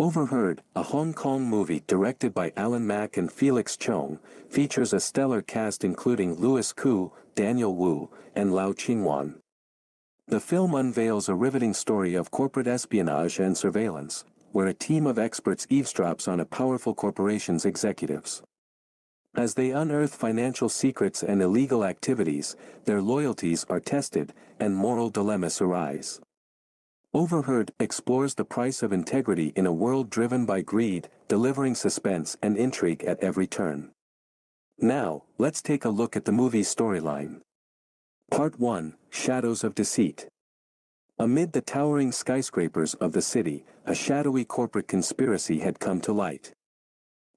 Overheard, a Hong Kong movie directed by Alan Mak and Felix Chong, features a stellar cast including Louis Koo, Daniel Wu, and Lau Qingwan. The film unveils a riveting story of corporate espionage and surveillance, where a team of experts eavesdrops on a powerful corporation's executives. As they unearth financial secrets and illegal activities, their loyalties are tested, and moral dilemmas arise. Overheard explores the price of integrity in a world driven by greed, delivering suspense and intrigue at every turn. Now, let's take a look at the movie's storyline. Part 1, Shadows of Deceit. Amid the towering skyscrapers of the city, a shadowy corporate conspiracy had come to light.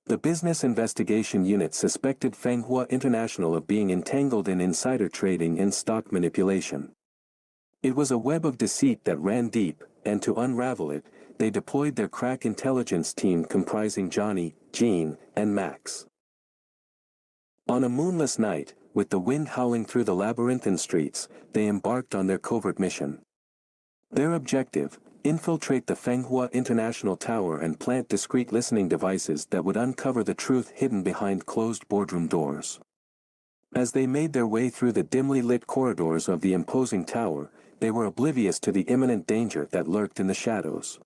The Business Investigation Unit suspected Fenghua International of being entangled in insider trading and stock manipulation. It was a web of deceit that ran deep, and to unravel it, they deployed their crack intelligence team comprising Johnny, Jean, and Max. On a moonless night, with the wind howling through the labyrinthine streets, they embarked on their covert mission. Their objective: infiltrate the Fenghua International Tower and plant discreet listening devices that would uncover the truth hidden behind closed boardroom doors. As they made their way through the dimly lit corridors of the imposing tower, they were oblivious to the imminent danger that lurked in the shadows.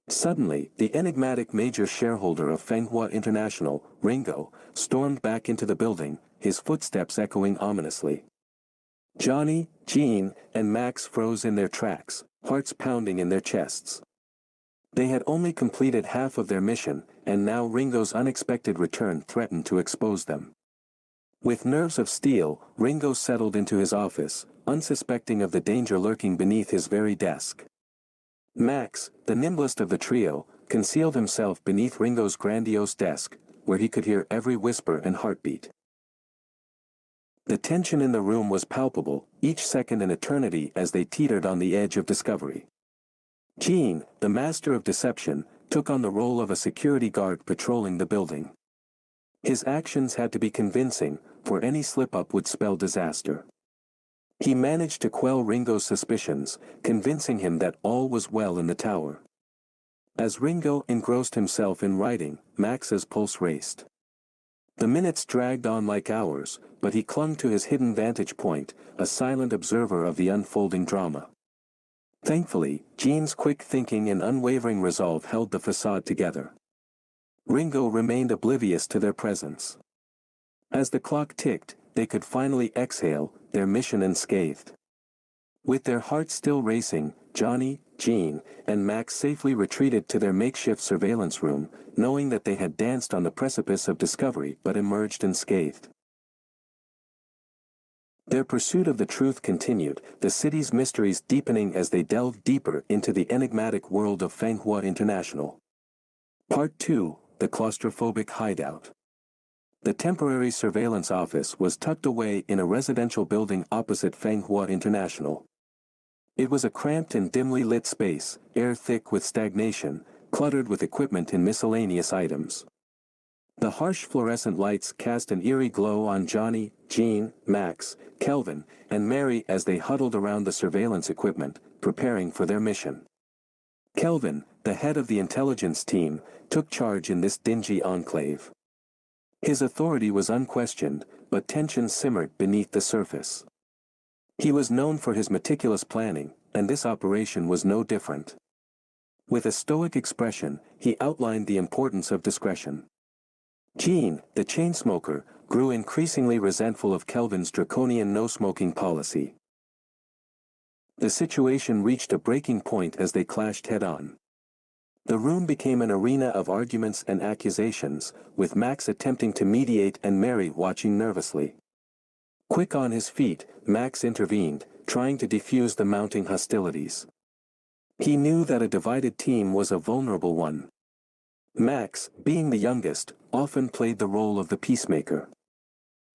Suddenly, the enigmatic major shareholder of Fenghua International, Ringo, stormed back into the building, his footsteps echoing ominously. Johnny, Jean, and Max froze in their tracks, hearts pounding in their chests. They had only completed half of their mission, and now Ringo's unexpected return threatened to expose them. With nerves of steel, Ringo settled into his office, unsuspecting of the danger lurking beneath his very desk. Max, the nimblest of the trio, concealed himself beneath Ringo's grandiose desk, where he could hear every whisper and heartbeat. The tension in the room was palpable, each second an eternity as they teetered on the edge of discovery. Jean, the master of deception, took on the role of a security guard patrolling the building. His actions had to be convincing, for any slip-up would spell disaster. He managed to quell Ringo's suspicions, convincing him that all was well in the tower. As Ringo engrossed himself in writing, Max's pulse raced. The minutes dragged on like hours, but he clung to his hidden vantage point, a silent observer of the unfolding drama. Thankfully, Jean's quick thinking and unwavering resolve held the facade together. Ringo remained oblivious to their presence. As the clock ticked, they could finally exhale, their mission unscathed. With their hearts still racing, Johnny, Jean, and Max safely retreated to their makeshift surveillance room, knowing that they had danced on the precipice of discovery but emerged unscathed. Their pursuit of the truth continued, the city's mysteries deepening as they delved deeper into the enigmatic world of Fenghua International. Part 2, The Claustrophobic Hideout. The temporary surveillance office was tucked away in a residential building opposite Fenghua International. It was a cramped and dimly lit space, air thick with stagnation, cluttered with equipment and miscellaneous items. The harsh fluorescent lights cast an eerie glow on Johnny, Jean, Max, Kelvin, and Mary as they huddled around the surveillance equipment, preparing for their mission. Kelvin, the head of the intelligence team, took charge in this dingy enclave. His authority was unquestioned, but tension simmered beneath the surface. He was known for his meticulous planning, and this operation was no different. With a stoic expression, he outlined the importance of discretion. Jean, the chain smoker, grew increasingly resentful of Kelvin's draconian no-smoking policy. The situation reached a breaking point as they clashed head-on. The room became an arena of arguments and accusations, with Max attempting to mediate and Mary watching nervously. Quick on his feet, Max intervened, trying to defuse the mounting hostilities. He knew that a divided team was a vulnerable one. Max, being the youngest, often played the role of the peacemaker.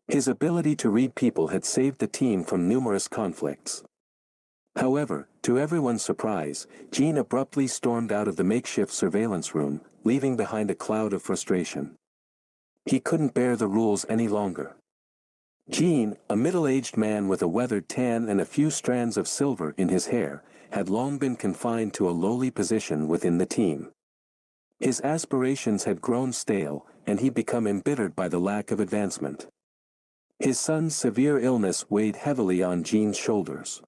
His ability to read people had saved the team from numerous conflicts. However, to everyone's surprise, Jean abruptly stormed out of the makeshift surveillance room, leaving behind a cloud of frustration. He couldn't bear the rules any longer. Jean, a middle-aged man with a weathered tan and a few strands of silver in his hair, had long been confined to a lowly position within the team. His aspirations had grown stale, and he'd become embittered by the lack of advancement. His son's severe illness weighed heavily on Gene's shoulders.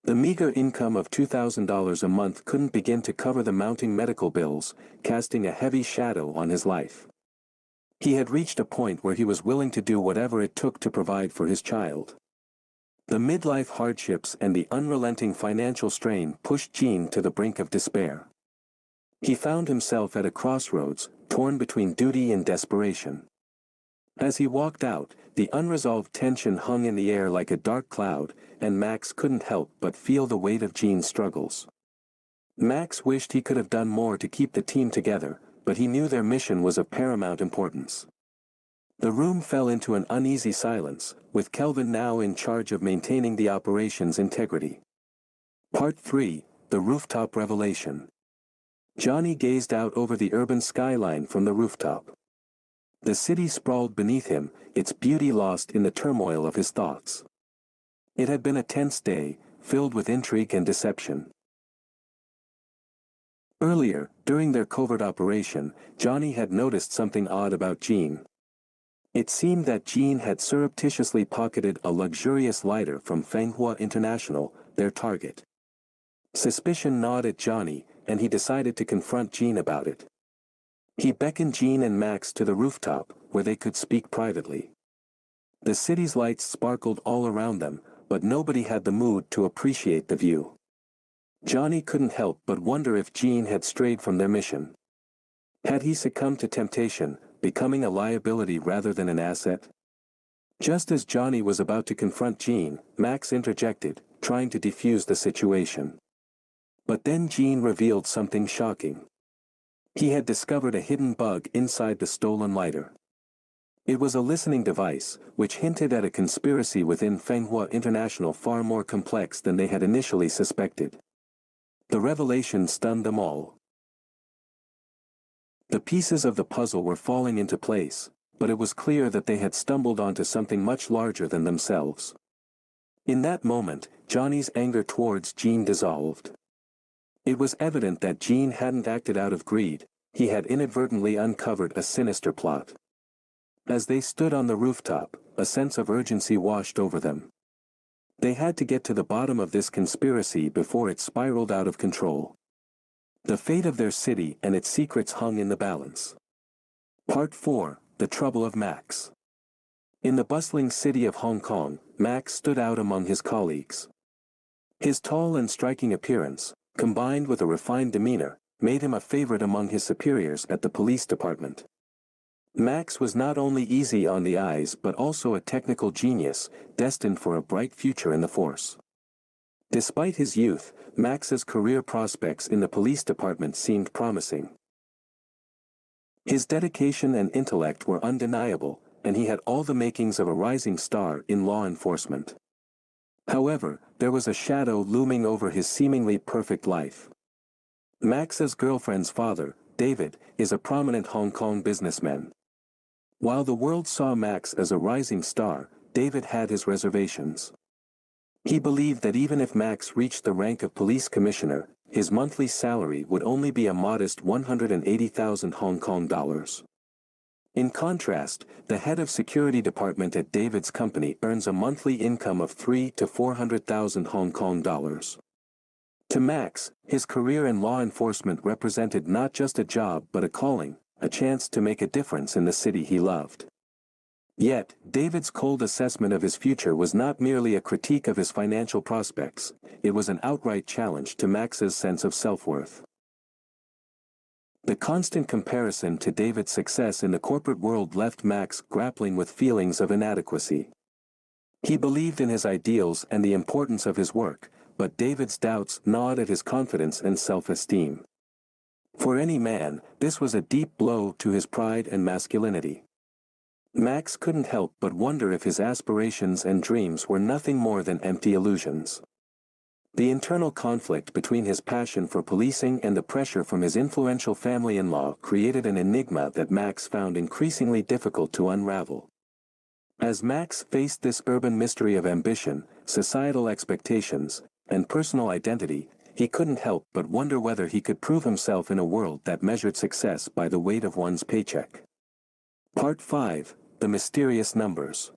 The meager income of $2,000 a month couldn't begin to cover the mounting medical bills, casting a heavy shadow on his life. He had reached a point where he was willing to do whatever it took to provide for his child. The midlife hardships and the unrelenting financial strain pushed Gene to the brink of despair. He found himself at a crossroads, torn between duty and desperation. As he walked out, the unresolved tension hung in the air like a dark cloud, and Max couldn't help but feel the weight of Gene's struggles. Max wished he could have done more to keep the team together, but he knew their mission was of paramount importance. The room fell into an uneasy silence, with Kelvin now in charge of maintaining the operation's integrity. Part 3, The Rooftop Revelation. Johnny gazed out over the urban skyline from the rooftop. The city sprawled beneath him, its beauty lost in the turmoil of his thoughts. It had been a tense day, filled with intrigue and deception. Earlier, during their covert operation, Johnny had noticed something odd about Gene. It seemed that Gene had surreptitiously pocketed a luxurious lighter from Fenghua International, their target. Suspicion gnawed at Johnny, and he decided to confront Gene about it. He beckoned Gene and Max to the rooftop, where they could speak privately. The city's lights sparkled all around them, but nobody had the mood to appreciate the view. Johnny couldn't help but wonder if Gene had strayed from their mission. Had he succumbed to temptation, becoming a liability rather than an asset? Just as Johnny was about to confront Gene, Max interjected, trying to defuse the situation. But then Gene revealed something shocking. He had discovered a hidden bug inside the stolen lighter. It was a listening device, which hinted at a conspiracy within Fenghua International far more complex than they had initially suspected. The revelation stunned them all. The pieces of the puzzle were falling into place, but it was clear that they had stumbled onto something much larger than themselves. In that moment, Johnny's anger towards Gene dissolved. It was evident that Gene hadn't acted out of greed, he had inadvertently uncovered a sinister plot. As they stood on the rooftop, a sense of urgency washed over them. They had to get to the bottom of this conspiracy before it spiraled out of control. The fate of their city and its secrets hung in the balance. Part 4, The Trouble of Max. In the bustling city of Hong Kong, Max stood out among his colleagues. His tall and striking appearance, combined with a refined demeanor, made him a favorite among his superiors at the police department. Max was not only easy on the eyes but also a technical genius, destined for a bright future in the force. Despite his youth, Max's career prospects in the police department seemed promising. His dedication and intellect were undeniable, and he had all the makings of a rising star in law enforcement. However, there was a shadow looming over his seemingly perfect life. Max's girlfriend's father, David, is a prominent Hong Kong businessman. While the world saw Max as a rising star, David had his reservations. He believed that even if Max reached the rank of police commissioner, his monthly salary would only be a modest 180,000 Hong Kong dollars. In contrast, the head of security department at David's company earns a monthly income of 300,000 to 400,000 Hong Kong dollars. To Max, his career in law enforcement represented not just a job but a calling, a chance to make a difference in the city he loved. Yet, David's cold assessment of his future was not merely a critique of his financial prospects, it was an outright challenge to Max's sense of self-worth. The constant comparison to David's success in the corporate world left Max grappling with feelings of inadequacy. He believed in his ideals and the importance of his work, but David's doubts gnawed at his confidence and self-esteem. For any man, this was a deep blow to his pride and masculinity. Max couldn't help but wonder if his aspirations and dreams were nothing more than empty illusions. The internal conflict between his passion for policing and the pressure from his influential family-in-law created an enigma that Max found increasingly difficult to unravel. As Max faced this urban mystery of ambition, societal expectations, and personal identity, he couldn't help but wonder whether he could prove himself in a world that measured success by the weight of one's paycheck. Part 5, The Mysterious Numbers.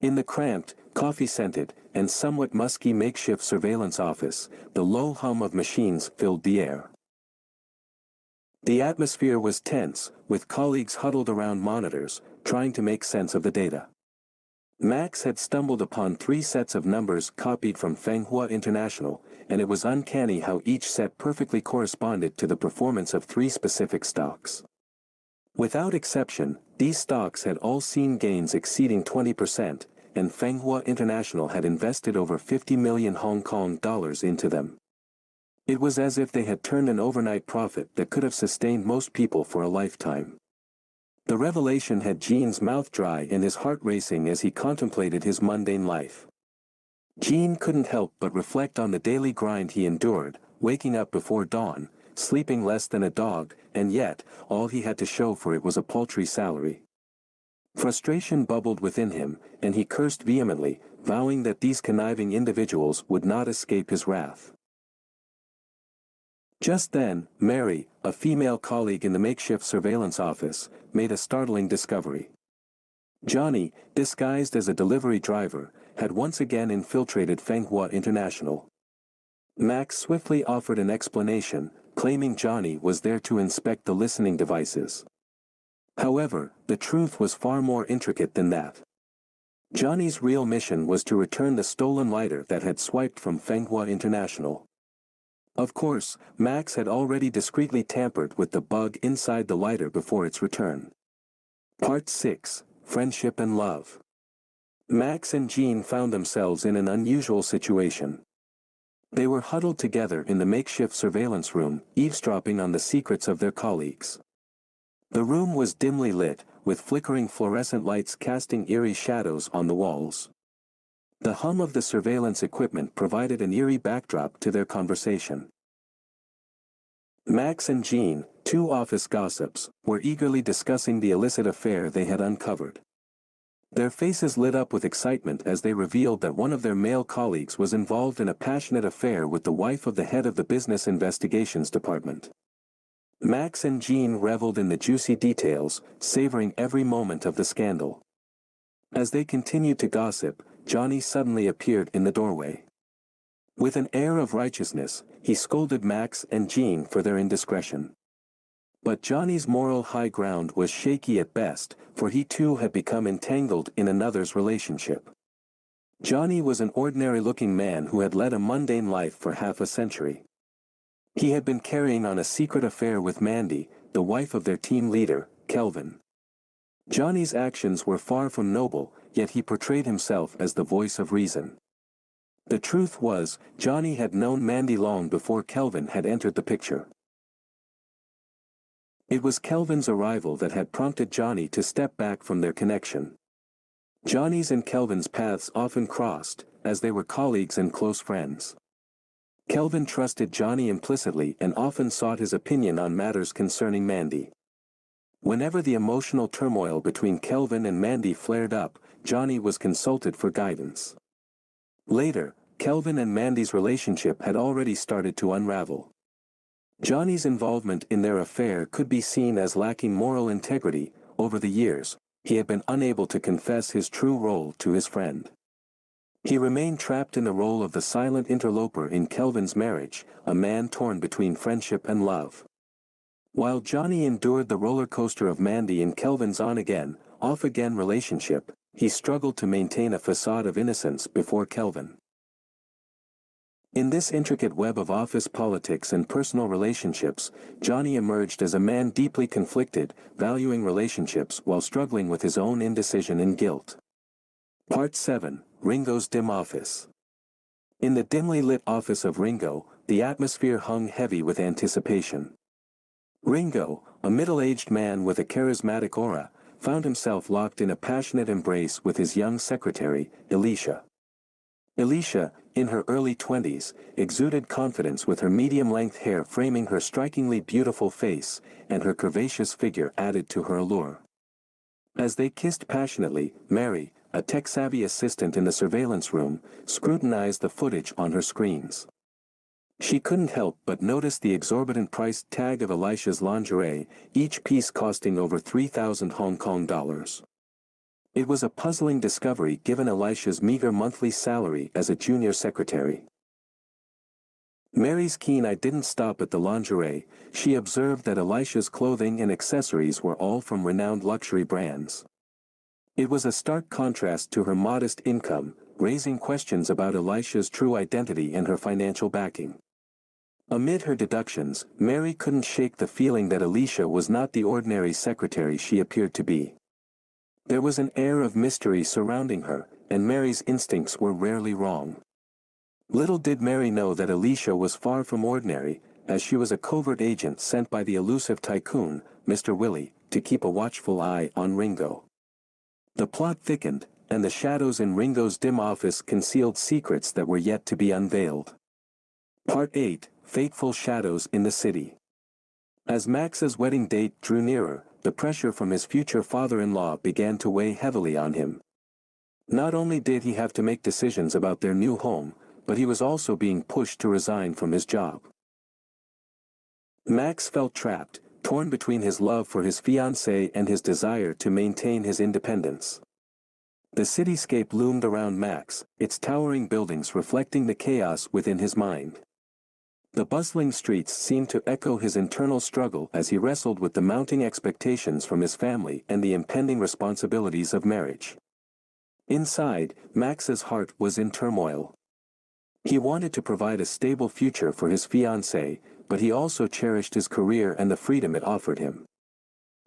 In the cramped, coffee-scented, and somewhat musky makeshift surveillance office, the low hum of machines filled the air. The atmosphere was tense, with colleagues huddled around monitors, trying to make sense of the data. Max had stumbled upon 3 sets of numbers copied from Fenghua International, and it was uncanny how each set perfectly corresponded to the performance of 3 specific stocks. Without exception, these stocks had all seen gains exceeding 20%, and Fenghua International had invested over 50 million Hong Kong dollars into them. It was as if they had turned an overnight profit that could have sustained most people for a lifetime. The revelation had Jean's mouth dry and his heart racing as he contemplated his mundane life. Jean couldn't help but reflect on the daily grind he endured, waking up before dawn, sleeping less than a dog, and yet, all he had to show for it was a paltry salary. Frustration bubbled within him, and he cursed vehemently, vowing that these conniving individuals would not escape his wrath. Just then, Mary, a female colleague in the makeshift surveillance office, made a startling discovery. Johnny, disguised as a delivery driver, had once again infiltrated Fenghua International. Max swiftly offered an explanation, claiming Johnny was there to inspect the listening devices. However, the truth was far more intricate than that. Johnny's real mission was to return the stolen lighter that had swiped from Fenghua International. Of course, Max had already discreetly tampered with the bug inside the lighter before its return. Part 6, Friendship and Love. Max and Jean found themselves in an unusual situation. They were huddled together in the makeshift surveillance room, eavesdropping on the secrets of their colleagues. The room was dimly lit, with flickering fluorescent lights casting eerie shadows on the walls. The hum of the surveillance equipment provided an eerie backdrop to their conversation. Max and Jean, 2 office gossips, were eagerly discussing the illicit affair they had uncovered. Their faces lit up with excitement as they revealed that one of their male colleagues was involved in a passionate affair with the wife of the head of the business investigations department. Max and Jean reveled in the juicy details, savoring every moment of the scandal. As they continued to gossip, Johnny suddenly appeared in the doorway. With an air of righteousness, he scolded Max and Jean for their indiscretion. But Johnny's moral high ground was shaky at best, for he too had become entangled in another's relationship. Johnny was an ordinary-looking man who had led a mundane life for half a century. He had been carrying on a secret affair with Mandy, the wife of their team leader, Kelvin. Johnny's actions were far from noble, yet he portrayed himself as the voice of reason. The truth was, Johnny had known Mandy long before Kelvin had entered the picture. It was Kelvin's arrival that had prompted Johnny to step back from their connection. Johnny's and Kelvin's paths often crossed, as they were colleagues and close friends. Kelvin trusted Johnny implicitly and often sought his opinion on matters concerning Mandy. Whenever the emotional turmoil between Kelvin and Mandy flared up, Johnny was consulted for guidance. Later, Kelvin and Mandy's relationship had already started to unravel. Johnny's involvement in their affair could be seen as lacking moral integrity. Over the years, he had been unable to confess his true role to his friend. He remained trapped in the role of the silent interloper in Kelvin's marriage, a man torn between friendship and love. While Johnny endured the roller coaster of Mandy and Kelvin's on-again, off-again relationship, he struggled to maintain a facade of innocence before Kelvin. In this intricate web of office politics and personal relationships, Johnny emerged as a man deeply conflicted, valuing relationships while struggling with his own indecision and guilt. Part 7, Ringo's Dim Office. In the dimly lit office of Ringo, the atmosphere hung heavy with anticipation. Ringo, a middle-aged man with a charismatic aura, found himself locked in a passionate embrace with his young secretary, Alicia. Alicia, in her early 20s, exuded confidence with her medium-length hair framing her strikingly beautiful face, and her curvaceous figure added to her allure. As they kissed passionately, Mary, a tech-savvy assistant in the surveillance room, scrutinized the footage on her screens. She couldn't help but notice the exorbitant price tag of Elisha's lingerie, each piece costing over 3,000 Hong Kong dollars. It was a puzzling discovery given Elisha's meager monthly salary as a junior secretary. Mary's keen eye didn't stop at the lingerie. She observed that Elisha's clothing and accessories were all from renowned luxury brands. It was a stark contrast to her modest income, raising questions about Elisha's true identity and her financial backing. Amid her deductions, Mary couldn't shake the feeling that Elisha was not the ordinary secretary she appeared to be. There was an air of mystery surrounding her, and Mary's instincts were rarely wrong. Little did Mary know that Elisha was far from ordinary, as she was a covert agent sent by the elusive tycoon, Mr. Willie, to keep a watchful eye on Ringo. The plot thickened, and the shadows in Ringo's dim office concealed secrets that were yet to be unveiled. Part 8, Fateful Shadows in the City. As Max's wedding date drew nearer, the pressure from his future father-in-law began to weigh heavily on him. Not only did he have to make decisions about their new home, but he was also being pushed to resign from his job. Max felt trapped, torn between his love for his fiancée and his desire to maintain his independence. The cityscape loomed around Max, its towering buildings reflecting the chaos within his mind. The bustling streets seemed to echo his internal struggle as he wrestled with the mounting expectations from his family and the impending responsibilities of marriage. Inside, Max's heart was in turmoil. He wanted to provide a stable future for his fiancée, but he also cherished his career and the freedom it offered him.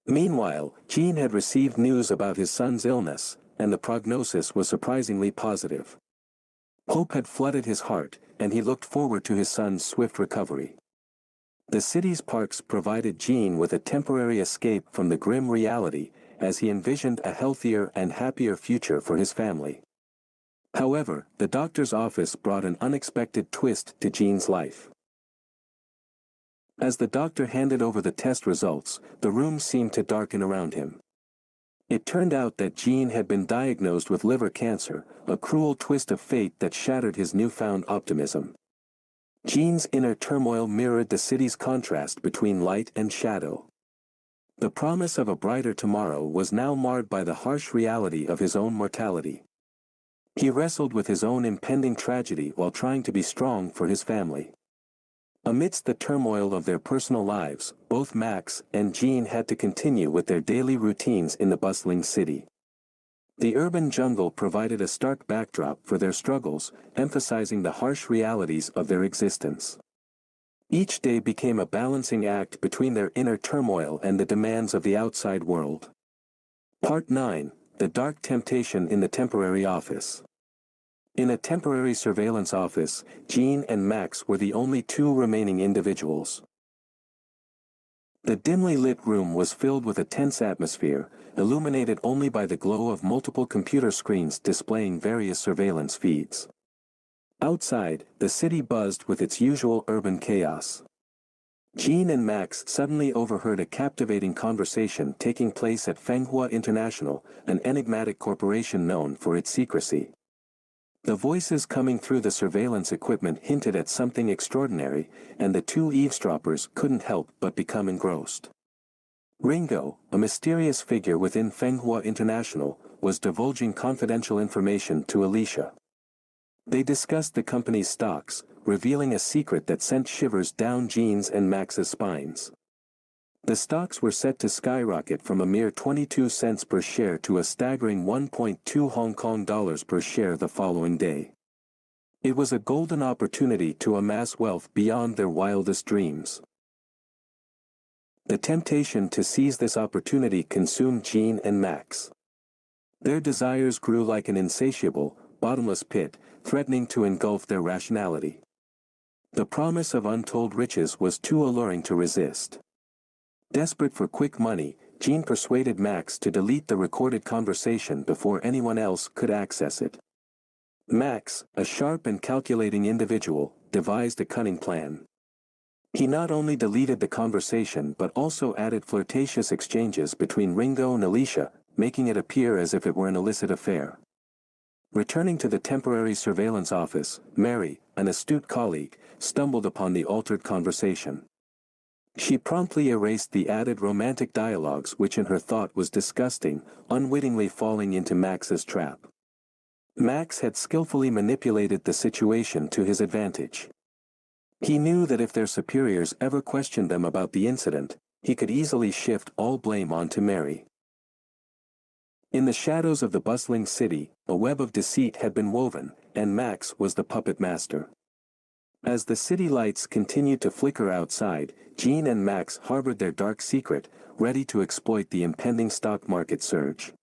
Meanwhile, Jean had received news about his son's illness, and the prognosis was surprisingly positive. Hope had flooded his heart, and he looked forward to his son's swift recovery. The city's parks provided Jean with a temporary escape from the grim reality, as he envisioned a healthier and happier future for his family. However, the doctor's office brought an unexpected twist to Jean's life. As the doctor handed over the test results, the room seemed to darken around him. It turned out that Jean had been diagnosed with liver cancer, a cruel twist of fate that shattered his newfound optimism. Jean's inner turmoil mirrored the city's contrast between light and shadow. The promise of a brighter tomorrow was now marred by the harsh reality of his own mortality. He wrestled with his own impending tragedy while trying to be strong for his family. Amidst the turmoil of their personal lives, both Max and Jean had to continue with their daily routines in the bustling city. The urban jungle provided a stark backdrop for their struggles, emphasizing the harsh realities of their existence. Each day became a balancing act between their inner turmoil and the demands of the outside world. Part 9, The Dark Temptation in the Temporary Office. In a temporary surveillance office, Jean and Max were the only two remaining individuals. The dimly lit room was filled with a tense atmosphere, illuminated only by the glow of multiple computer screens displaying various surveillance feeds. Outside, the city buzzed with its usual urban chaos. Jean and Max suddenly overheard a captivating conversation taking place at Fenghua International, an enigmatic corporation known for its secrecy. The voices coming through the surveillance equipment hinted at something extraordinary, and the two eavesdroppers couldn't help but become engrossed. Ringo, a mysterious figure within Fenghua International, was divulging confidential information to Alicia. They discussed the company's stocks, revealing a secret that sent shivers down Jean's and Max's spines. The stocks were set to skyrocket from a mere 22 cents per share to a staggering 1.2 Hong Kong dollars per share the following day. It was a golden opportunity to amass wealth beyond their wildest dreams. The temptation to seize this opportunity consumed Jean and Max. Their desires grew like an insatiable, bottomless pit, threatening to engulf their rationality. The promise of untold riches was too alluring to resist. Desperate for quick money, Jean persuaded Max to delete the recorded conversation before anyone else could access it. Max, a sharp and calculating individual, devised a cunning plan. He not only deleted the conversation but also added flirtatious exchanges between Ringo and Alicia, making it appear as if it were an illicit affair. Returning to the temporary surveillance office, Mary, an astute colleague, stumbled upon the altered conversation. She promptly erased the added romantic dialogues which in her thought was disgusting, unwittingly falling into Max's trap. Max had skillfully manipulated the situation to his advantage. He knew that if their superiors ever questioned them about the incident, he could easily shift all blame onto Mary. In the shadows of the bustling city, a web of deceit had been woven, and Max was the puppet master. As the city lights continued to flicker outside, Jean and Max harbored their dark secret, ready to exploit the impending stock market surge.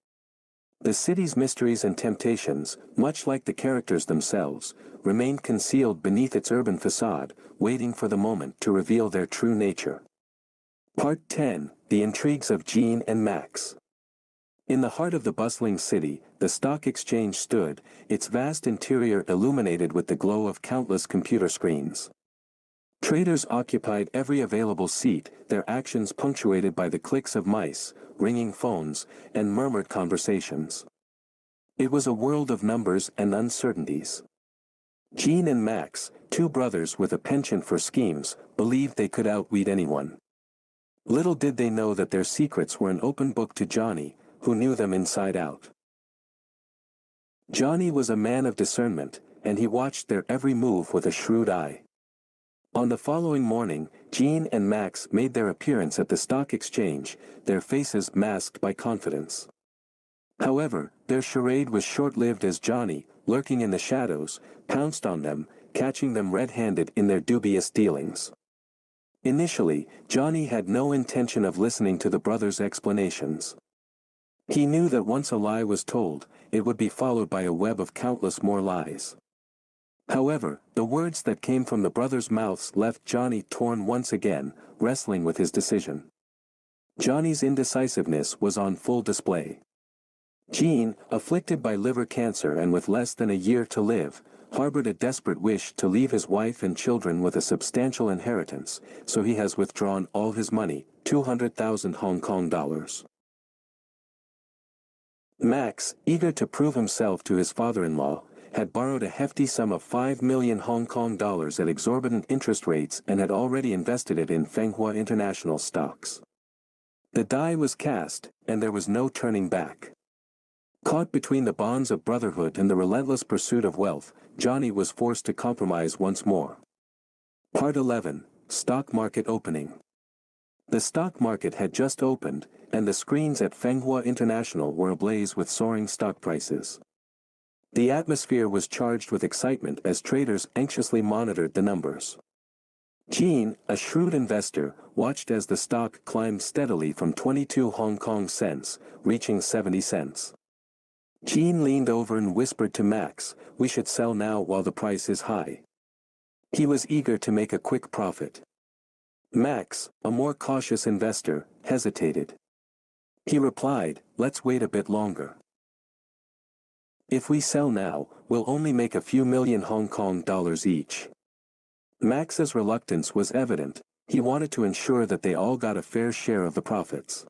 The city's mysteries and temptations, much like the characters themselves, remained concealed beneath its urban facade, waiting for the moment to reveal their true nature. Part 10: The Intrigues of Jean and Max. In the heart of the bustling city, the stock exchange stood, its vast interior illuminated with the glow of countless computer screens. Traders occupied every available seat, their actions punctuated by the clicks of mice, ringing phones, and murmured conversations. It was a world of numbers and uncertainties. Jean and Max, two brothers with a penchant for schemes, believed they could outwit anyone. Little did they know that their secrets were an open book to Johnny, who knew them inside out. Johnny was a man of discernment, and he watched their every move with a shrewd eye. On the following morning, Jean and Max made their appearance at the stock exchange, their faces masked by confidence. However, their charade was short-lived as Johnny, lurking in the shadows, pounced on them, catching them red-handed in their dubious dealings. Initially, Johnny had no intention of listening to the brothers' explanations. He knew that once a lie was told, it would be followed by a web of countless more lies. However, the words that came from the brothers' mouths left Johnny torn once again, wrestling with his decision. Johnny's indecisiveness was on full display. Jean, afflicted by liver cancer and with less than a year to live, harbored a desperate wish to leave his wife and children with a substantial inheritance, so he has withdrawn all his money, 200,000 Hong Kong dollars. Max, eager to prove himself to his father-in-law, had borrowed a hefty sum of 5 million Hong Kong dollars at exorbitant interest rates and had already invested it in Fenghua International stocks. The die was cast, and there was no turning back. Caught between the bonds of brotherhood and the relentless pursuit of wealth, Johnny was forced to compromise once more. Part 11: Stock Market Opening. The stock market had just opened, and the screens at Fenghua International were ablaze with soaring stock prices. The atmosphere was charged with excitement as traders anxiously monitored the numbers. Jean, a shrewd investor, watched as the stock climbed steadily from 22 Hong Kong cents, reaching 70 cents. Jean leaned over and whispered to Max, "We should sell now while the price is high." He was eager to make a quick profit. Max, a more cautious investor, hesitated. He replied, "Let's wait a bit longer. If we sell now, we'll only make a few million Hong Kong dollars each." Max's reluctance was evident. He wanted to ensure that they all got a fair share of the profits.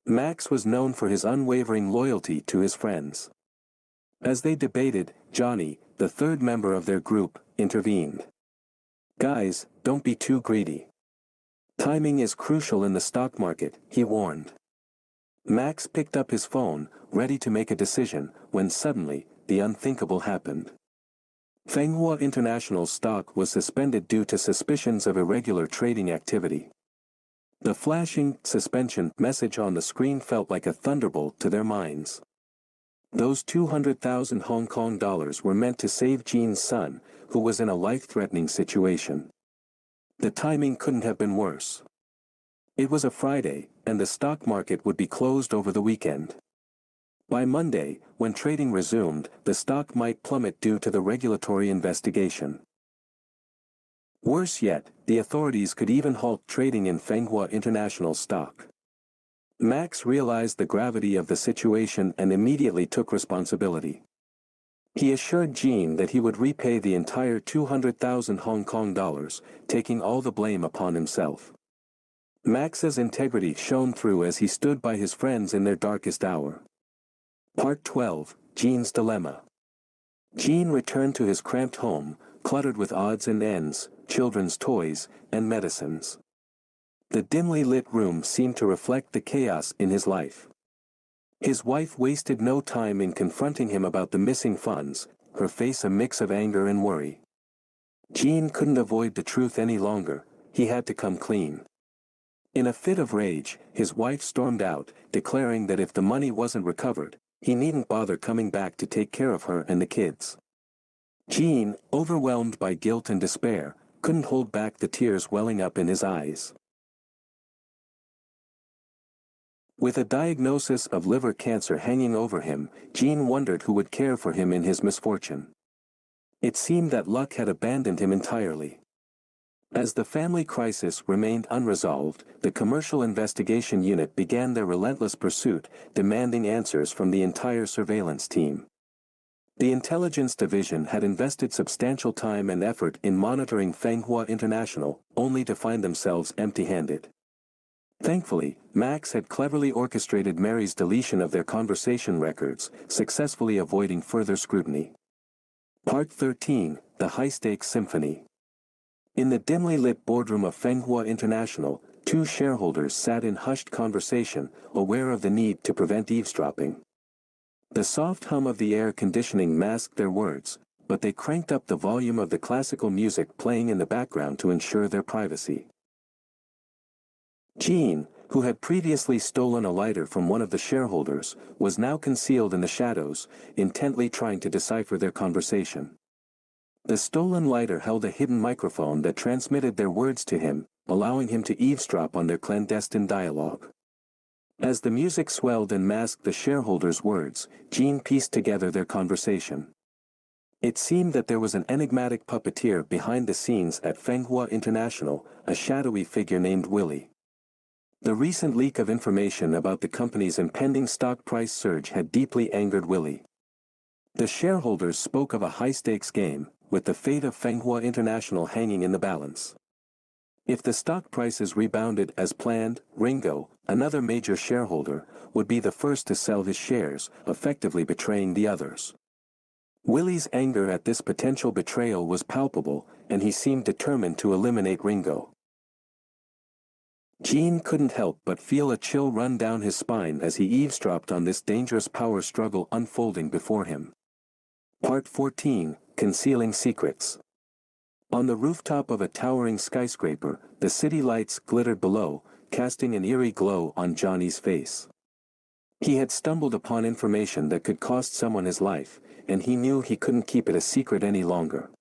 Max was known for his unwavering loyalty to his friends. As they debated, Johnny, the third member of their group, intervened. "Guys, don't be too greedy. Timing is crucial in the stock market," he warned. Max picked up his phone, ready to make a decision, when suddenly, the unthinkable happened. Fenghua International stock was suspended due to suspicions of irregular trading activity. The flashing suspension message on the screen felt like a thunderbolt to their minds. Those 200,000 Hong Kong dollars were meant to save Jean's son, who was in a life-threatening situation. The timing couldn't have been worse. It was a Friday, and the stock market would be closed over the weekend. By Monday, when trading resumed, the stock might plummet due to the regulatory investigation. Worse yet, the authorities could even halt trading in Fenghua International stock. Max realized the gravity of the situation and immediately took responsibility. He assured Jean that he would repay the entire 200,000 Hong Kong dollars, taking all the blame upon himself. Max's integrity shone through as he stood by his friends in their darkest hour. Part 12: Jean's Dilemma. Gene returned to his cramped home, cluttered with odds and ends, children's toys, and medicines. The dimly lit room seemed to reflect the chaos in his life. His wife wasted no time in confronting him about the missing funds, her face a mix of anger and worry. Gene couldn't avoid the truth any longer, he had to come clean. In a fit of rage, his wife stormed out, declaring that if the money wasn't recovered, he needn't bother coming back to take care of her and the kids. Gene, overwhelmed by guilt and despair, couldn't hold back the tears welling up in his eyes. With a diagnosis of liver cancer hanging over him, Gene wondered who would care for him in his misfortune. It seemed that luck had abandoned him entirely. As the family crisis remained unresolved, the Commercial Investigation Unit began their relentless pursuit, demanding answers from the entire surveillance team. The Intelligence Division had invested substantial time and effort in monitoring Fenghua International, only to find themselves empty-handed. Thankfully, Max had cleverly orchestrated Mary's deletion of their conversation records, successfully avoiding further scrutiny. Part 13, The High-Stakes Symphony. In the dimly lit boardroom of Fenghua International, two shareholders sat in hushed conversation, aware of the need to prevent eavesdropping. The soft hum of the air conditioning masked their words, but they cranked up the volume of the classical music playing in the background to ensure their privacy. Gene, who had previously stolen a lighter from one of the shareholders, was now concealed in the shadows, intently trying to decipher their conversation. The stolen lighter held a hidden microphone that transmitted their words to him, allowing him to eavesdrop on their clandestine dialogue. As the music swelled and masked the shareholders' words, Gene pieced together their conversation. It seemed that there was an enigmatic puppeteer behind the scenes at Fenghua International, a shadowy figure named Willie. The recent leak of information about the company's impending stock price surge had deeply angered Willie. The shareholders spoke of a high-stakes game, with the fate of Fenghua International hanging in the balance. If the stock prices rebounded as planned, Ringo, another major shareholder, would be the first to sell his shares, effectively betraying the others. Willie's anger at this potential betrayal was palpable, and he seemed determined to eliminate Ringo. Gene couldn't help but feel a chill run down his spine as he eavesdropped on this dangerous power struggle unfolding before him. Part 14, Concealing Secrets. On the rooftop of a towering skyscraper, the city lights glittered below, casting an eerie glow on Johnny's face. He had stumbled upon information that could cost someone his life, and he knew he couldn't keep it a secret any longer.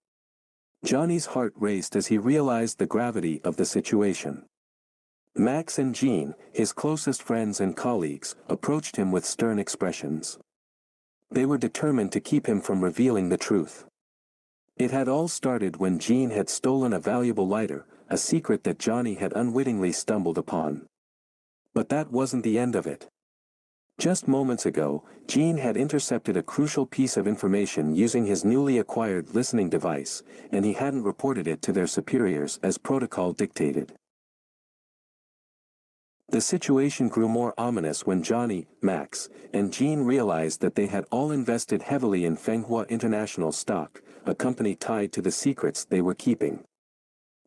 Johnny's heart raced as he realized the gravity of the situation. Max and Gene, his closest friends and colleagues, approached him with stern expressions. They were determined to keep him from revealing the truth. It had all started when Gene had stolen a valuable lighter, a secret that Johnny had unwittingly stumbled upon. But that wasn't the end of it. Just moments ago, Gene had intercepted a crucial piece of information using his newly acquired listening device, and he hadn't reported it to their superiors as protocol dictated. The situation grew more ominous when Johnny, Max, and Gene realized that they had all invested heavily in Fenghua International stock, a company tied to the secrets they were keeping.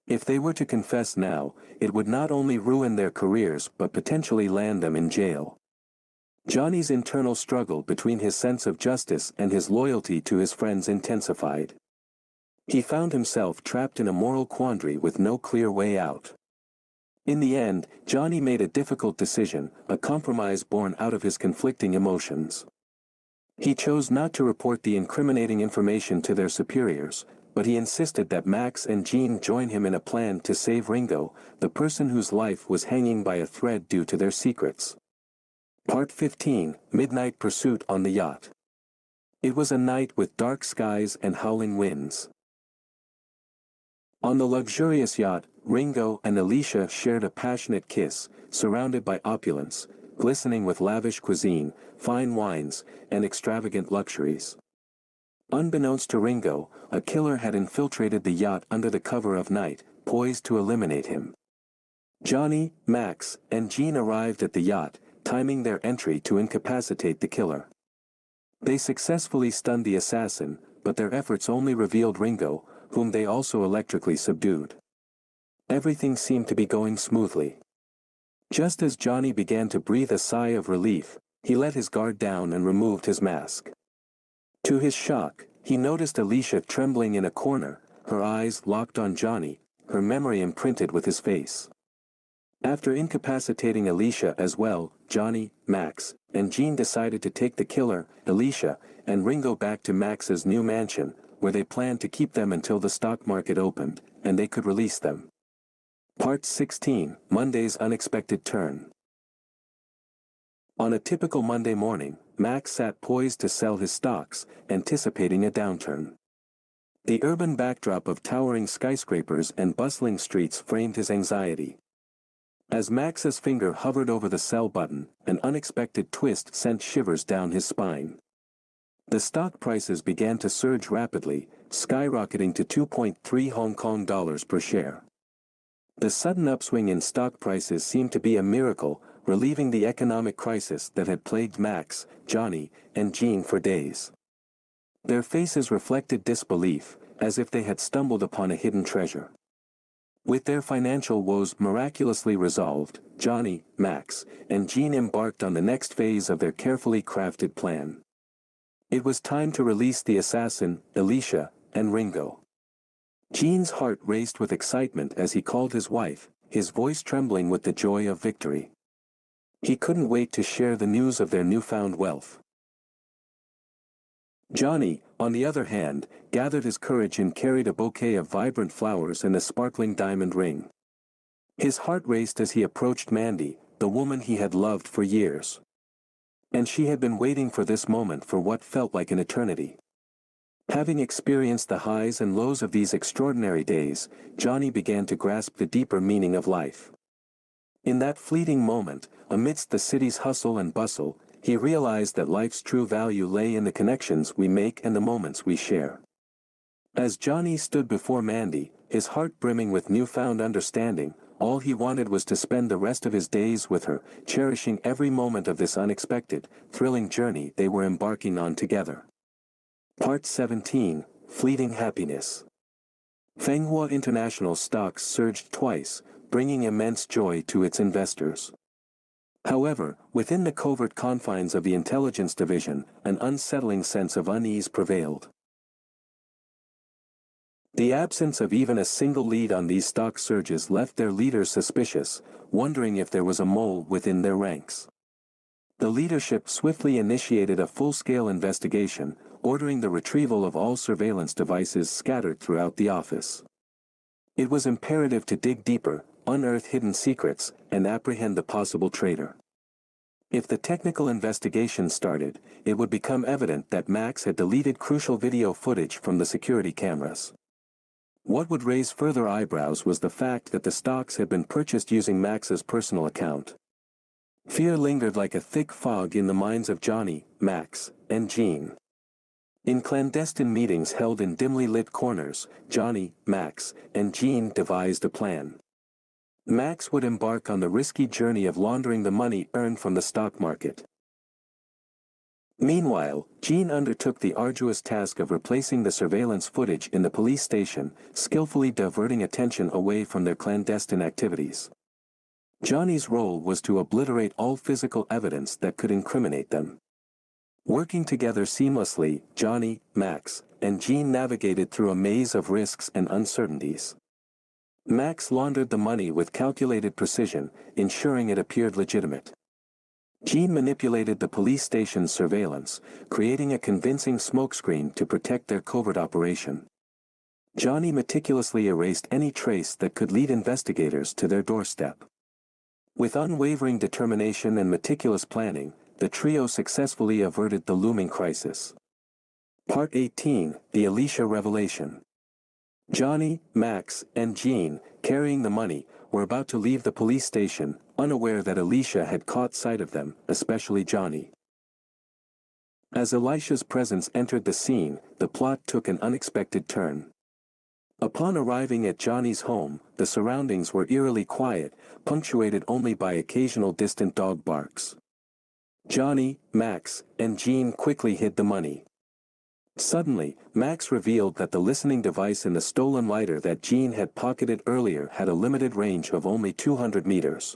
If they were to confess now, it would not only ruin their careers but potentially land them in jail. Johnny's internal struggle between his sense of justice and his loyalty to his friends intensified. He found himself trapped in a moral quandary with no clear way out. In the end, Johnny made a difficult decision, a compromise born out of his conflicting emotions. He chose not to report the incriminating information to their superiors, but he insisted that Max and Gene join him in a plan to save Ringo, the person whose life was hanging by a thread due to their secrets. Part 15, Midnight Pursuit on the Yacht. It was a night with dark skies and howling winds. On the luxurious yacht, Ringo and Alicia shared a passionate kiss, surrounded by opulence, glistening with lavish cuisine, fine wines, and extravagant luxuries. Unbeknownst to Ringo, a killer had infiltrated the yacht under the cover of night, poised to eliminate him. Johnny, Max, and Gene arrived at the yacht, timing their entry to incapacitate the killer. They successfully stunned the assassin, but their efforts only revealed Ringo, whom they also electrically subdued. Everything seemed to be going smoothly. Just as Johnny began to breathe a sigh of relief, he let his guard down and removed his mask. To his shock, he noticed Alicia trembling in a corner, her eyes locked on Johnny, her memory imprinted with his face. After incapacitating Alicia as well, Johnny, Max, and Jean decided to take the killer, Alicia, and Ringo back to Max's new mansion, where they planned to keep them until the stock market opened, and they could release them. Part 16, Monday's Unexpected Turn. On a typical Monday morning, Max sat poised to sell his stocks, anticipating a downturn. The urban backdrop of towering skyscrapers and bustling streets framed his anxiety. As Max's finger hovered over the sell button, an unexpected twist sent shivers down his spine. The stock prices began to surge rapidly, skyrocketing to 2.3 Hong Kong dollars per share. The sudden upswing in stock prices seemed to be a miracle, relieving the economic crisis that had plagued Max, Johnny, and Jean for days. Their faces reflected disbelief, as if they had stumbled upon a hidden treasure. With their financial woes miraculously resolved, Johnny, Max, and Jean embarked on the next phase of their carefully crafted plan. It was time to release the assassin, Alicia, and Ringo. Jean's heart raced with excitement as he called his wife, his voice trembling with the joy of victory. He couldn't wait to share the news of their newfound wealth. Johnny, on the other hand, gathered his courage and carried a bouquet of vibrant flowers and a sparkling diamond ring. His heart raced as he approached Mandy, the woman he had loved for years. And she had been waiting for this moment for what felt like an eternity. Having experienced the highs and lows of these extraordinary days, Johnny began to grasp the deeper meaning of life. In that fleeting moment, amidst the city's hustle and bustle, he realized that life's true value lay in the connections we make and the moments we share. As Johnny stood before Mandy, his heart brimming with newfound understanding, all he wanted was to spend the rest of his days with her, cherishing every moment of this unexpected, thrilling journey they were embarking on together. Part 17, Fleeting Happiness. Fenghua International stocks surged twice, bringing immense joy to its investors. However, within the covert confines of the intelligence division, an unsettling sense of unease prevailed. The absence of even a single lead on these stock surges left their leaders suspicious, wondering if there was a mole within their ranks. The leadership swiftly initiated a full-scale investigation, ordering the retrieval of all surveillance devices scattered throughout the office. It was imperative to dig deeper, unearth hidden secrets, and apprehend the possible traitor. If the technical investigation started, it would become evident that Max had deleted crucial video footage from the security cameras. What would raise further eyebrows was the fact that the stocks had been purchased using Max's personal account. Fear lingered like a thick fog in the minds of Johnny, Max, and Jean. In clandestine meetings held in dimly lit corners, Johnny, Max, and Jean devised a plan. Max would embark on the risky journey of laundering the money earned from the stock market. Meanwhile, Jean undertook the arduous task of replacing the surveillance footage in the police station, skillfully diverting attention away from their clandestine activities. Johnny's role was to obliterate all physical evidence that could incriminate them. Working together seamlessly, Johnny, Max, and Jean navigated through a maze of risks and uncertainties. Max laundered the money with calculated precision, ensuring it appeared legitimate. Jean manipulated the police station's surveillance, creating a convincing smokescreen to protect their covert operation. Johnny meticulously erased any trace that could lead investigators to their doorstep. With unwavering determination and meticulous planning, the trio successfully averted the looming crisis. Part 18, The Alicia Revelation. Johnny, Max, and Jean, carrying the money, were about to leave the police station, unaware that Alicia had caught sight of them, especially Johnny. As Alicia's presence entered the scene, the plot took an unexpected turn. Upon arriving at Johnny's home, the surroundings were eerily quiet, punctuated only by occasional distant dog barks. Johnny, Max, and Jean quickly hid the money. Suddenly, Max revealed that the listening device in the stolen lighter that Jean had pocketed earlier had a limited range of only 200 meters.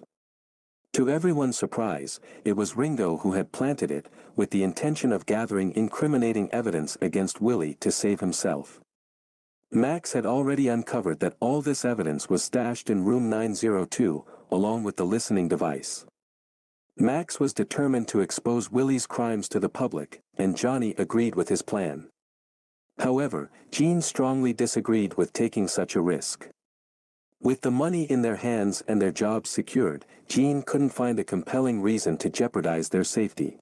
To everyone's surprise, it was Ringo who had planted it, with the intention of gathering incriminating evidence against Willie to save himself. Max had already uncovered that all this evidence was stashed in room 902, along with the listening device. Max was determined to expose Willie's crimes to the public, and Johnny agreed with his plan. However, Jean strongly disagreed with taking such a risk. With the money in their hands and their jobs secured, Jean couldn't find a compelling reason to jeopardize their safety.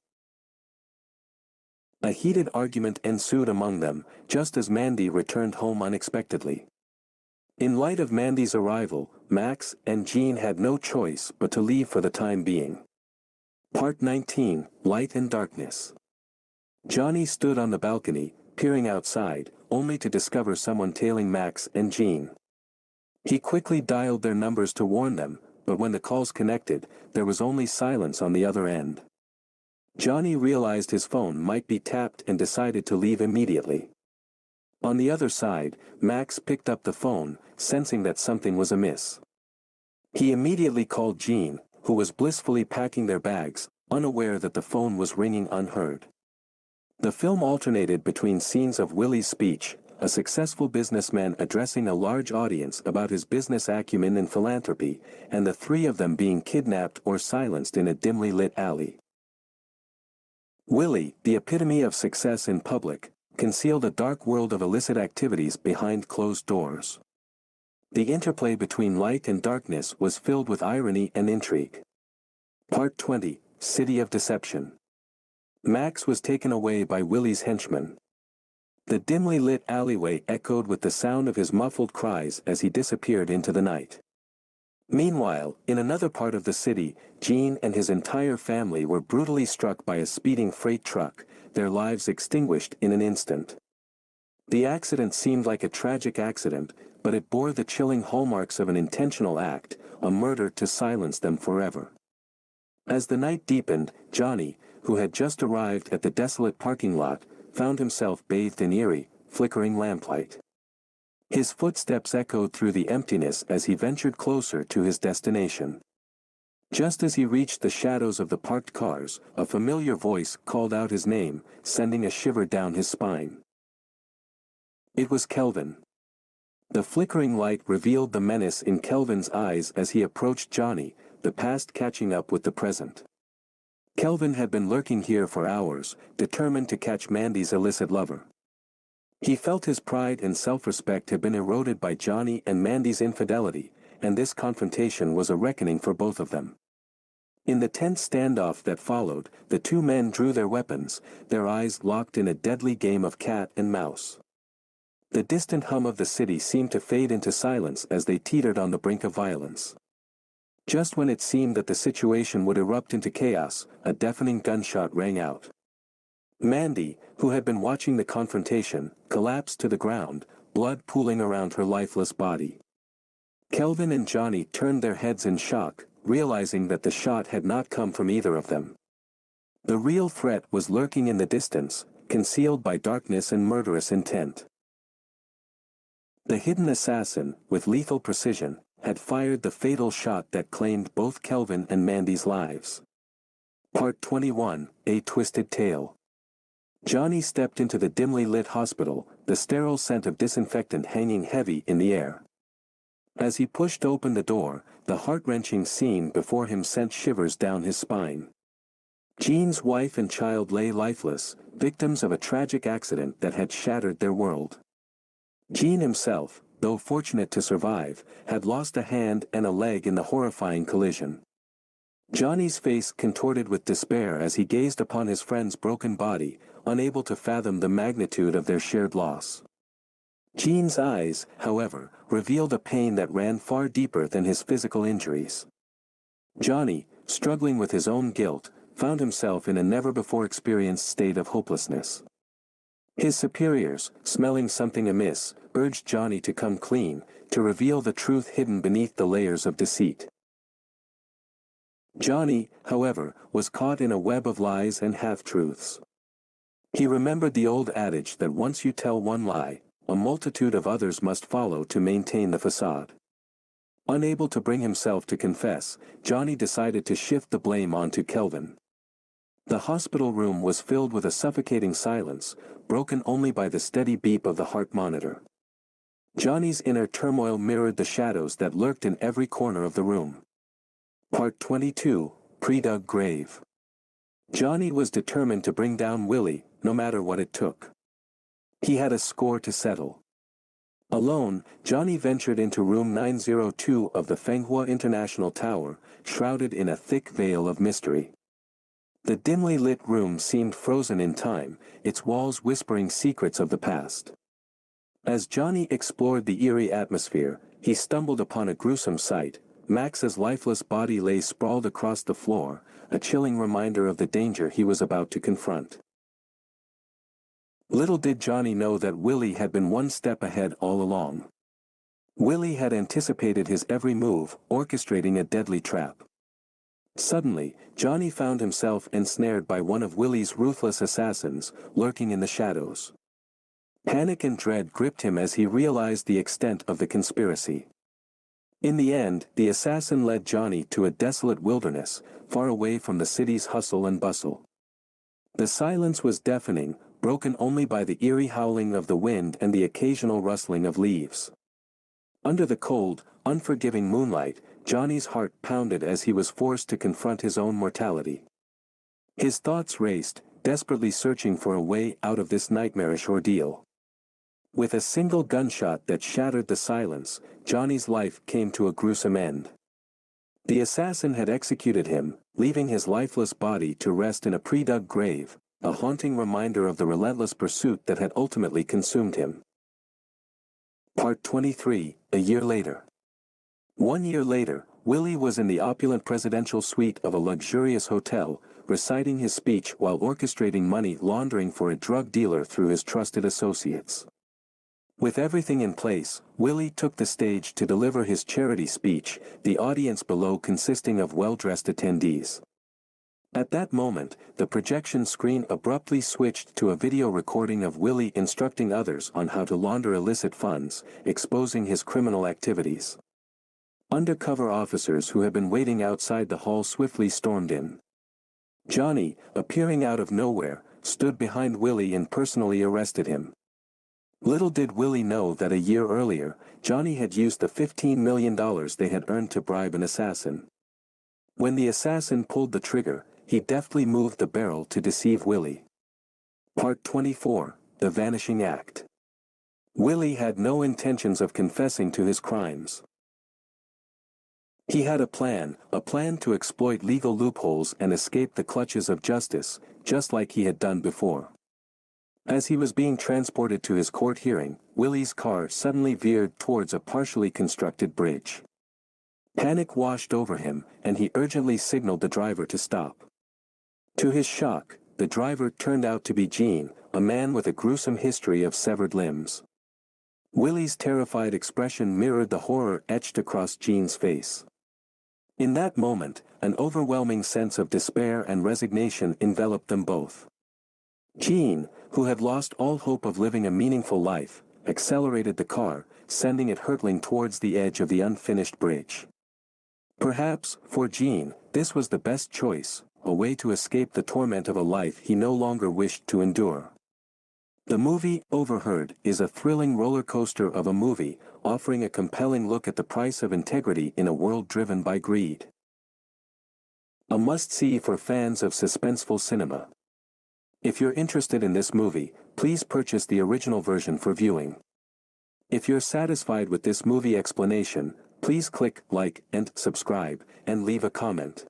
A heated argument ensued among them, just as Mandy returned home unexpectedly. In light of Mandy's arrival, Max and Jean had no choice but to leave for the time being. Part 19, Light and Darkness. Johnny stood on the balcony, peering outside, only to discover someone tailing Max and Jean. He quickly dialed their numbers to warn them, but when the calls connected, there was only silence on the other end. Johnny realized his phone might be tapped and decided to leave immediately. On the other side, Max picked up the phone, sensing that something was amiss. He immediately called Jean, who was blissfully packing their bags, unaware that the phone was ringing unheard. The film alternated between scenes of Willie's speech, a successful businessman addressing a large audience about his business acumen and philanthropy, and the three of them being kidnapped or silenced in a dimly lit alley. Willie, the epitome of success in public, concealed a dark world of illicit activities behind closed doors. The interplay between light and darkness was filled with irony and intrigue. Part 20, City of Deception. Max was taken away by Willie's henchmen. The dimly lit alleyway echoed with the sound of his muffled cries as he disappeared into the night. Meanwhile, in another part of the city, Jean and his entire family were brutally struck by a speeding freight truck, their lives extinguished in an instant. The accident seemed like a tragic accident, but it bore the chilling hallmarks of an intentional act, a murder to silence them forever. As the night deepened, Johnny, who had just arrived at the desolate parking lot, found himself bathed in eerie, flickering lamplight. His footsteps echoed through the emptiness as he ventured closer to his destination. Just as he reached the shadows of the parked cars, a familiar voice called out his name, sending a shiver down his spine. It was Kelvin. The flickering light revealed the menace in Kelvin's eyes as he approached Johnny, the past catching up with the present. Kelvin had been lurking here for hours, determined to catch Mandy's illicit lover. He felt his pride and self-respect had been eroded by Johnny and Mandy's infidelity, and this confrontation was a reckoning for both of them. In the tense standoff that followed, the two men drew their weapons, their eyes locked in a deadly game of cat and mouse. The distant hum of the city seemed to fade into silence as they teetered on the brink of violence. Just when it seemed that the situation would erupt into chaos, a deafening gunshot rang out. Mandy, who had been watching the confrontation, collapsed to the ground, blood pooling around her lifeless body. Kelvin and Johnny turned their heads in shock, realizing that the shot had not come from either of them. The real threat was lurking in the distance, concealed by darkness and murderous intent. The hidden assassin, with lethal precision, had fired the fatal shot that claimed both Kelvin and Mandy's lives. Part 21, A Twisted Tale. Johnny stepped into the dimly lit hospital, the sterile scent of disinfectant hanging heavy in the air. As he pushed open the door, the heart-wrenching scene before him sent shivers down his spine. Jean's wife and child lay lifeless, victims of a tragic accident that had shattered their world. Jean himself, though fortunate to survive, had lost a hand and a leg in the horrifying collision. Johnny's face contorted with despair as he gazed upon his friend's broken body, unable to fathom the magnitude of their shared loss. Jean's eyes, however, revealed a pain that ran far deeper than his physical injuries. Johnny, struggling with his own guilt, found himself in a never-before-experienced state of hopelessness. His superiors, smelling something amiss, urged Johnny to come clean, to reveal the truth hidden beneath the layers of deceit. Johnny, however, was caught in a web of lies and half-truths. He remembered the old adage that once you tell one lie, a multitude of others must follow to maintain the facade. Unable to bring himself to confess, Johnny decided to shift the blame onto Kelvin. The hospital room was filled with a suffocating silence, broken only by the steady beep of the heart monitor. Johnny's inner turmoil mirrored the shadows that lurked in every corner of the room. Part 22, Pre-Dug Grave. Johnny was determined to bring down Willie, no matter what it took. He had a score to settle. Alone, Johnny ventured into room 902 of the Fenghua International Tower, shrouded in a thick veil of mystery. The dimly lit room seemed frozen in time, its walls whispering secrets of the past. As Johnny explored the eerie atmosphere, he stumbled upon a gruesome sight. Max's lifeless body lay sprawled across the floor, a chilling reminder of the danger he was about to confront. Little did Johnny know that Willie had been one step ahead all along. Willie had anticipated his every move, orchestrating a deadly trap. Suddenly, Johnny found himself ensnared by one of Willie's ruthless assassins, lurking in the shadows. Panic and dread gripped him as he realized the extent of the conspiracy. In the end, the assassin led Johnny to a desolate wilderness, far away from the city's hustle and bustle. The silence was deafening, broken only by the eerie howling of the wind and the occasional rustling of leaves. Under the cold, unforgiving moonlight, Johnny's heart pounded as he was forced to confront his own mortality. His thoughts raced, desperately searching for a way out of this nightmarish ordeal. With a single gunshot that shattered the silence, Johnny's life came to a gruesome end. The assassin had executed him, leaving his lifeless body to rest in a pre-dug grave, a haunting reminder of the relentless pursuit that had ultimately consumed him. Part 23, A Year Later. 1 year later, Willie was in the opulent presidential suite of a luxurious hotel, reciting his speech while orchestrating money laundering for a drug dealer through his trusted associates. With everything in place, Willie took the stage to deliver his charity speech, the audience below consisting of well-dressed attendees. At that moment, the projection screen abruptly switched to a video recording of Willie instructing others on how to launder illicit funds, exposing his criminal activities. Undercover officers who had been waiting outside the hall swiftly stormed in. Johnny, appearing out of nowhere, stood behind Willie and personally arrested him. Little did Willie know that a year earlier, Johnny had used the $15 million they had earned to bribe an assassin. When the assassin pulled the trigger, he deftly moved the barrel to deceive Willie. Part 24, The Vanishing Act. Willie had no intentions of confessing to his crimes. He had a plan to exploit legal loopholes and escape the clutches of justice, just like he had done before. As he was being transported to his court hearing, Willie's car suddenly veered towards a partially constructed bridge. Panic washed over him, and he urgently signaled the driver to stop. To his shock, the driver turned out to be Gene, a man with a gruesome history of severed limbs. Willie's terrified expression mirrored the horror etched across Gene's face. In that moment, an overwhelming sense of despair and resignation enveloped them both. Gene, who had lost all hope of living a meaningful life, accelerated the car, sending it hurtling towards the edge of the unfinished bridge. Perhaps, for Gene, this was the best choice, a way to escape the torment of a life he no longer wished to endure. The movie, Overheard, is a thrilling roller coaster of a movie, offering a compelling look at the price of integrity in a world driven by greed. A must-see for fans of suspenseful cinema. If you're interested in this movie, please purchase the original version for viewing. If you're satisfied with this movie explanation, please click like and subscribe, and leave a comment.